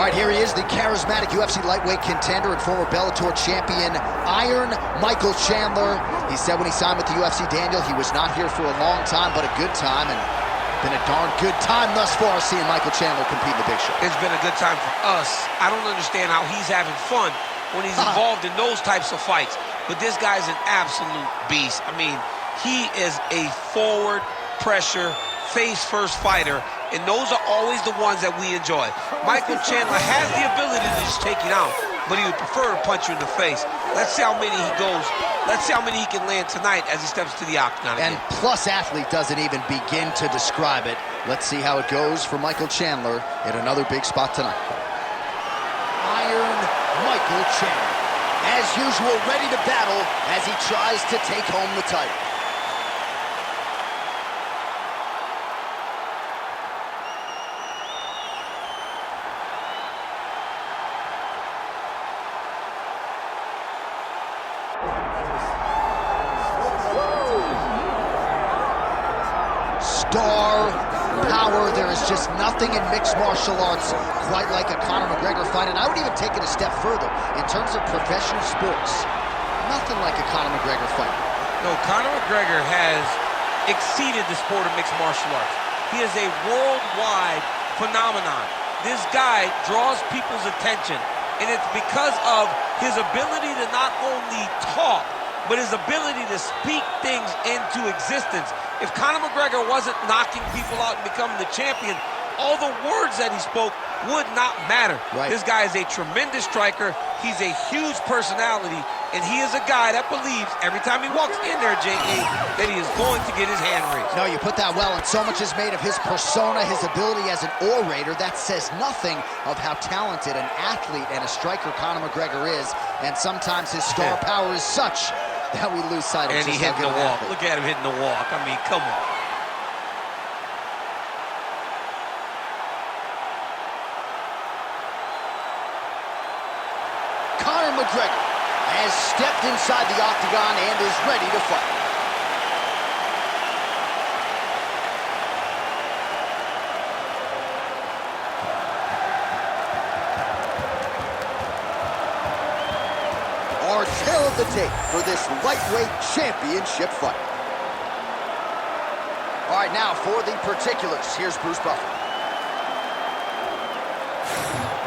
All right, here he is, the charismatic UFC lightweight contender and former Bellator champion, Iron Michael Chandler. He said when he signed with the UFC, Daniel, he was not here for a long time, but a good time, and been a darn good time thus far seeing Michael Chandler compete in the big show. It's been a good time for us. I don't understand how he's having fun when he's involved in those types of fights, but this guy's an absolute beast. I mean, he is a forward pressure, face-first fighter, and those are always the ones that we enjoy. Michael Chandler has the ability to just take it out, but he would prefer to punch you in the face. Let's see how many he goes. Let's see how many he can land tonight as he steps to the octagon again. And plus athlete doesn't even begin to describe it. Let's see how it goes for Michael Chandler in another big spot tonight. Iron Michael Chandler, as usual, ready to battle as he tries to take home the title. Star power. There is just nothing in mixed martial arts quite like a Conor McGregor fight, and I would even take it a step further in terms of professional sports. Nothing like a Conor McGregor fight. No, Conor McGregor has exceeded the sport of mixed martial arts. He is a worldwide phenomenon. This guy draws people's attention, and it's because of his ability to not only talk, but his ability to speak things into existence. If Conor McGregor wasn't knocking people out and becoming the champion, all the words that he spoke would not matter. Right. This guy is a tremendous striker. He's a huge personality, and he is a guy that believes every time he walks in there, J.A., that he is going to get his hand raised. No, you put that well, and so much is made of his persona, his ability as an orator. That says nothing of how talented an athlete and a striker Conor McGregor is, and sometimes his star power is such that we lose sight of and just he hitting how the good an walk. athlete. Look at him hitting the walk. I mean, come on. Conor McGregor has stepped inside the octagon and is ready to fight. Our tail of the tape for this lightweight championship fight. All right, now for the particulars, here's Bruce Buffer.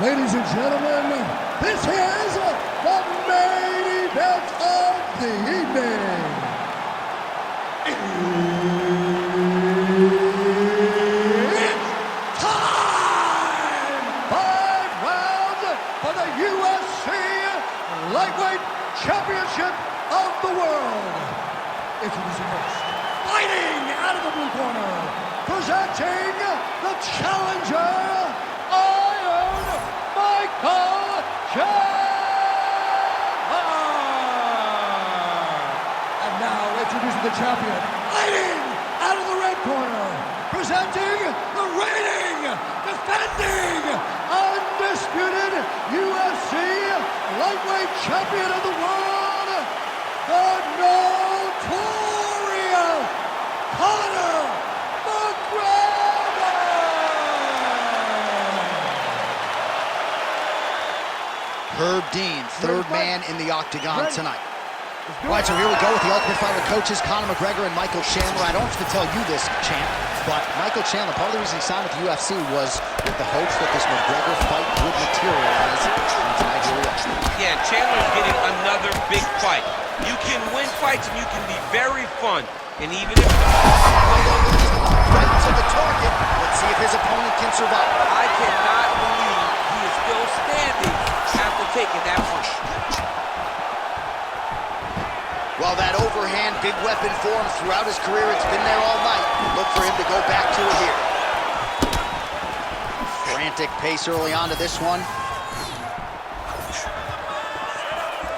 Ladies and gentlemen, this is the main event of the evening. It's time! 5 rounds for the UFC Lightweight Championship of the World. Introducing first, fighting out of the blue corner, presenting the challenger, Iron Michael Chandler. And now introducing the champion, fighting out of the red corner, presenting the reigning, defending, undisputed UFC lightweight champion of the world, the notorious Conor McGregor. Herb Dean, third man in the octagon tonight. All right, so here we go with the Ultimate Fighter coaches, Conor McGregor and Michael Chandler. I don't have to tell you this, champ, but Michael Chandler, part of the reason he signed with the UFC was with the hopes that this McGregor fight would materialize. And tonight, here we are. Yeah, Chandler's getting another big fight. You can win fights and you can be very fun. And even if... Right to the target. Let's see if his opponent can survive. I cannot believe he is still standing after taking that punch. Well, that overhand big weapon for him throughout his career, it's been there all night. Look for him to go back to it here. Frantic pace early on to this one.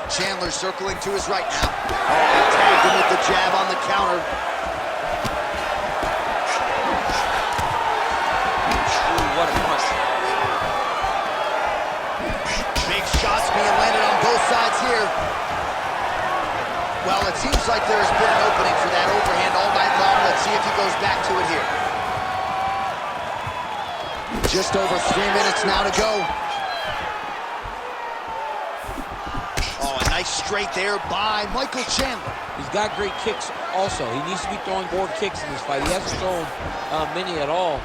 Chandler circling to his right now. Oh, he tagged him with the jab on the counter. Ooh, what a punch. Big shots being landed on both sides here. Well, it seems like there has been an opening for that overhand all night long. Let's see if he goes back to it here. Just over 3 minutes now to go. Nice straight there by Michael Chandler. He's got great kicks also. He needs to be throwing more kicks in this fight. He hasn't thrown many at all.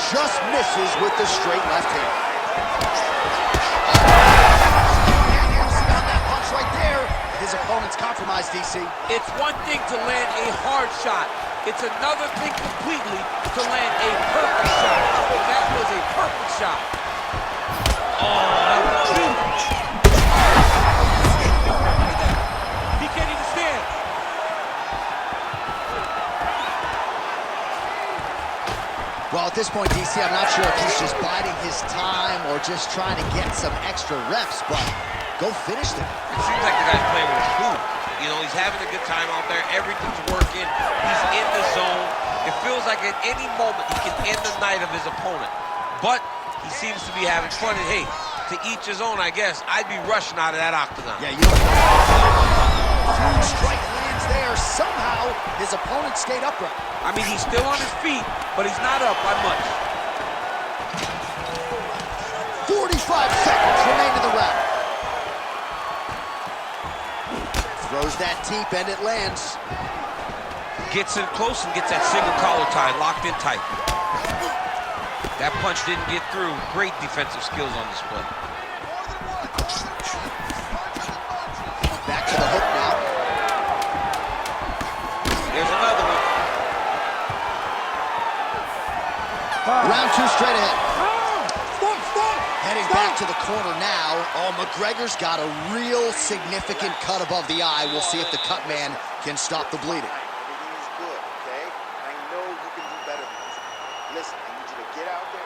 Just misses with the straight left hand. On that punch right there, his opponent's compromised, DC. It's one thing to land a hard shot. It's another thing completely to land a perfect shot. And that was a perfect shot. Oh, that was huge. He can't even stand. Well, at this point, DC, I'm not sure if he's just biding his time or just trying to get some extra reps, but go finish them. It seems like the guy's playing with his food. You know, he's having a good time out there. Everything's working. He's in the zone. It feels like at any moment he can end the night of his opponent. But he seems to be having fun. And hey, to each his own, I guess. I'd be rushing out of that octagon. Yeah, you know, huge strike lands there. Somehow, his opponent stayed upright. I mean, he's still on his feet, but he's not up by much. 45 seconds remain in the round. Throws that deep and it lands. Gets in close and gets that single collar tie locked in tight. That punch didn't get through. Great defensive skills on display. Back to the hook now. There's another one. Round two straight ahead. Heading back to the corner now. Oh, McGregor's got a real significant cut above the eye. We'll see if the cut man can stop the bleeding. Everything's good, okay? I know you can do better than this. Listen, I need you to get out there.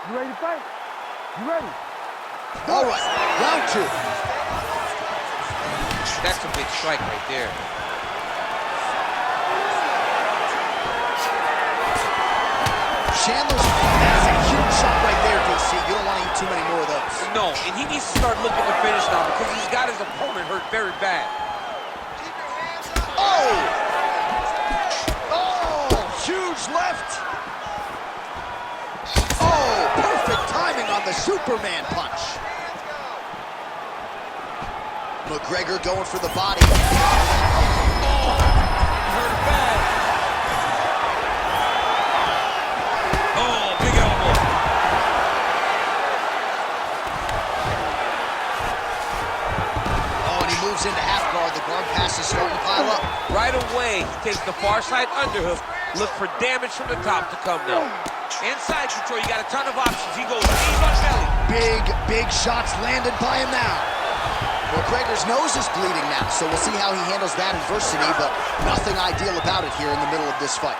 You ready to fight? You ready? All right, round two. That's a big strike right there. Chandler's, that's a huge shot right there, DC. You don't want to eat too many more of those. No, and he needs to start looking to finish now because he's got his opponent hurt very bad. Oh! Oh, huge left. Oh, perfect timing on the Superman punch. McGregor going for the body. Oh, hurt bad. Oh, big elbow. Oh, and he moves into half guard. The guard pass is starting to pile up. Right away, he takes the far side underhook. Look for damage from the top to come now. Inside control, you got a ton of options. He goes knees on belly. Big shots landed by him now. McGregor's nose is bleeding now, so we'll see how he handles that adversity, but nothing ideal about it here in the middle of this fight.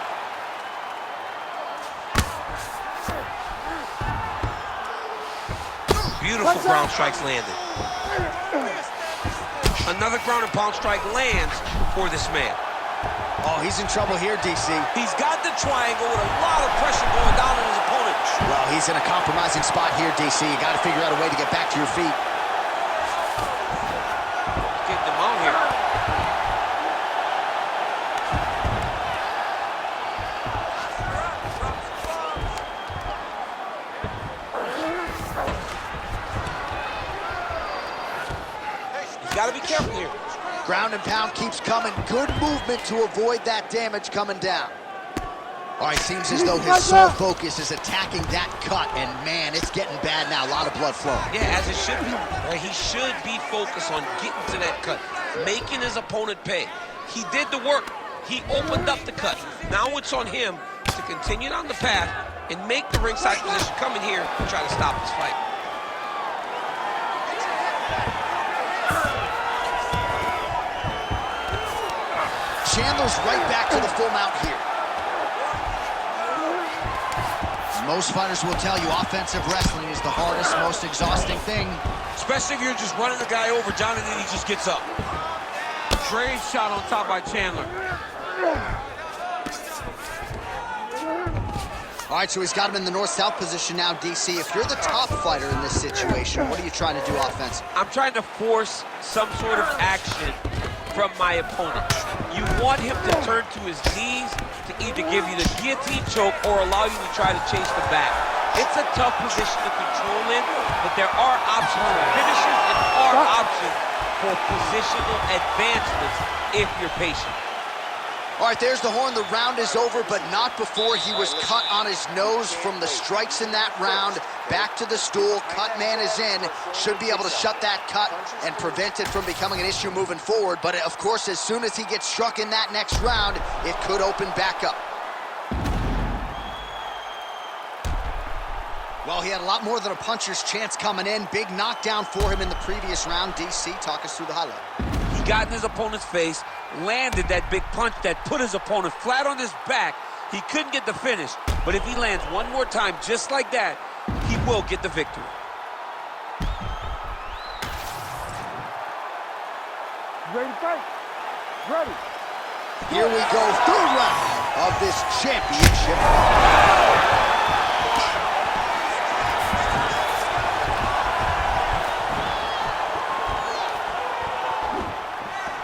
Beautiful ground strikes landed. Another ground and pound strike lands for this man. Oh, he's in trouble here, DC. He's got the triangle with a lot of pressure going down on his opponent. Well, he's in a compromising spot here, DC. You got to figure out a way to get back to your feet. Getting them out here. He's got to be careful here. Ground and pound keeps coming. Good movement to avoid that damage coming down. All right, seems as though his sole focus is attacking that cut, and man, it's getting bad now. A lot of blood flowing. Yeah, as it should be. Right? He should be focused on getting to that cut, making his opponent pay. He did the work. He opened up the cut. Now it's on him to continue down the path and make the ringside position, come in here and try to stop this fight. Chandler's right back to the full mount here. Most fighters will tell you offensive wrestling is the hardest, most exhausting thing. Especially if you're just running the guy over, John, and then he just gets up. Great shot on top by Chandler. All right, so he's got him in the north-south position now, DC. If you're the top fighter in this situation, what are you trying to do offensively? I'm trying to force some sort of action from my opponent. You want him to turn to his knees to either give you the guillotine choke or allow you to try to chase the back. It's a tough position to control in, but there are options for finishes and are options for positional advancements if you're patient. All right, there's the horn. The round is over, but not before he was cut on his nose from the strikes in that round. Back to the stool. Cut man is in. Should be able to shut that cut and prevent it from becoming an issue moving forward. But, of course, as soon as he gets struck in that next round, it could open back up. Well, he had a lot more than a puncher's chance coming in. Big knockdown for him in the previous round. DC, talk us through the highlight. He got in his opponent's face, landed that big punch that put his opponent flat on his back. He couldn't get the finish, but if he lands one more time just like that, he will get the victory. Ready to fight? Ready. Here we go, third round of this championship.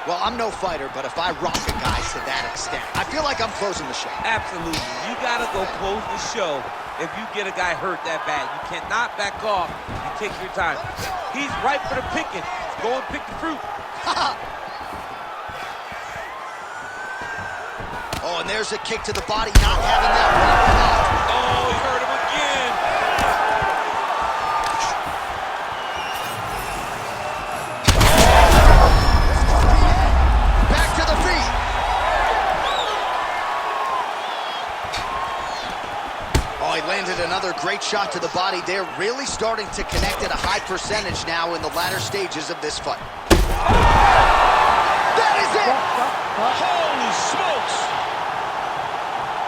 Well, I'm no fighter, but if I rock a guy to that extent, I feel like I'm closing the show. Absolutely. You got to go close the show if you get a guy hurt that bad. You cannot back off and take your time. He's ripe for the picking. Go and pick the fruit. Oh, and there's a kick to the body, not having that one. Oh, he hurt him again. Landed another great shot to the body. They're really starting to connect at a high percentage now in the latter stages of this fight. That is it! Holy smokes!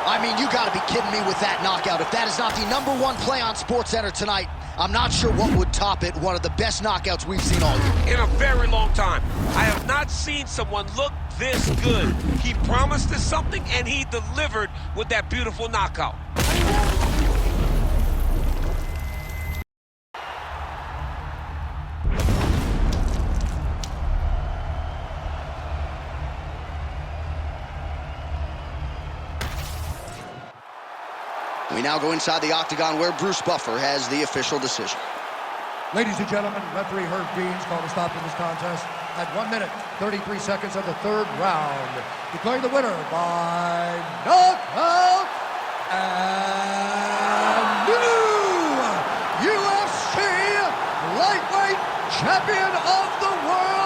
I mean, you gotta be kidding me with that knockout. If that is not the #1 play on SportsCenter tonight, I'm not sure what would top it. One of the best knockouts we've seen all year. In a very long time. I have not seen someone look this good. He promised us something, and he delivered with that beautiful knockout. We now go inside the octagon where Bruce Buffer has the official decision. Ladies and gentlemen, referee Herb Dean's called a stop to this contest at 1 minute, 33 seconds of the third round. Declaring the winner by knockout and new UFC lightweight champion of the world,